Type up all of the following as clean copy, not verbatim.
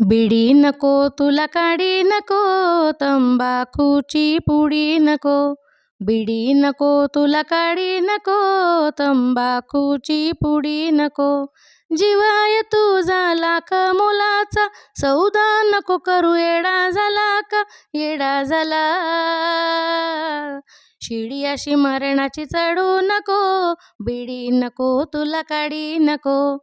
बिडी नको तुला काडी नको, तंबाखूची पुडी नको. बिडी नको तुला काडी नको, तंबाखूची पुडी नको. जीव आहे तुझा लाख मोलाचा, सौदा नको करू येडा झाला का येडा झाला. शिडी अशी मरणाची चढू नको, बिडी नको तुला काडी नको.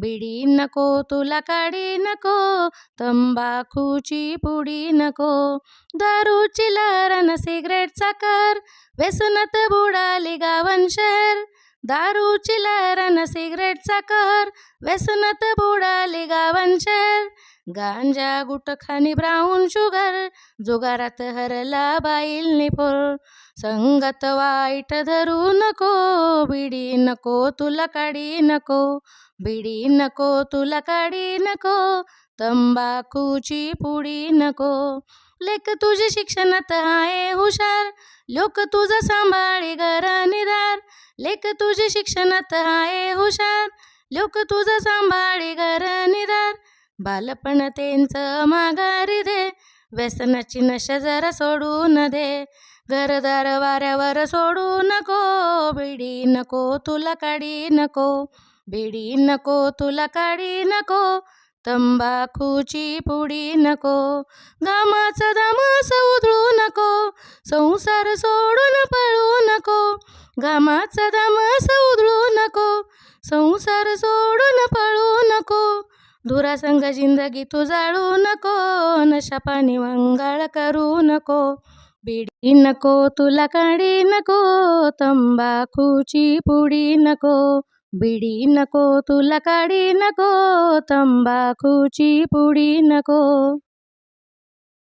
बिडी नको तुला काडी नको, तंबाखूची पुडी नको. दारूची लहरन सिगरेटचा कर, व्यसनात बुडाली गावन शहर. दारूची लहरन सिगरेटचा कहर, व्यसनात बुडाली गावन शहर. गांजा गुटखानी ब्राऊन शुगर, जुगारात हरला बाईल निफोर. संगत वाईट धरू नको, बिडी नको तुला काडी नको. बिडी नको तुला काडी नको, तंबाखूची पुडी नको. लेक तुझी शिक्षणात आहे हुशार, लोक तुझा सांभाळी घर निधार. लेक तुझी शिक्षणात आहे हुशार, लोक तुझा सांभाळी घर निधार. बालपण त्यांचं माघारी दे, व्यसनाची नशा जरा सोडून दे. घरदार वाऱ्यावर सोडू नको, बिडी नको तुला काडी नको. बिडी नको तुला काडी नको, तंबाखूची पुडी नको. घामाचा दामास उधळू नको, संसार सोडून पळू नको. घामाचा दामास उधळू नको, संसार सोडून पळू नको. धुरासंग जिंदगी तू जाळू नको, नशा पाणी वंगाळ करू नको. बिडी नको तुला काडी नको, तंबाखूची पुडी नको. बिडी नको तुला काडी नको, तंबाखूची पुडी नको.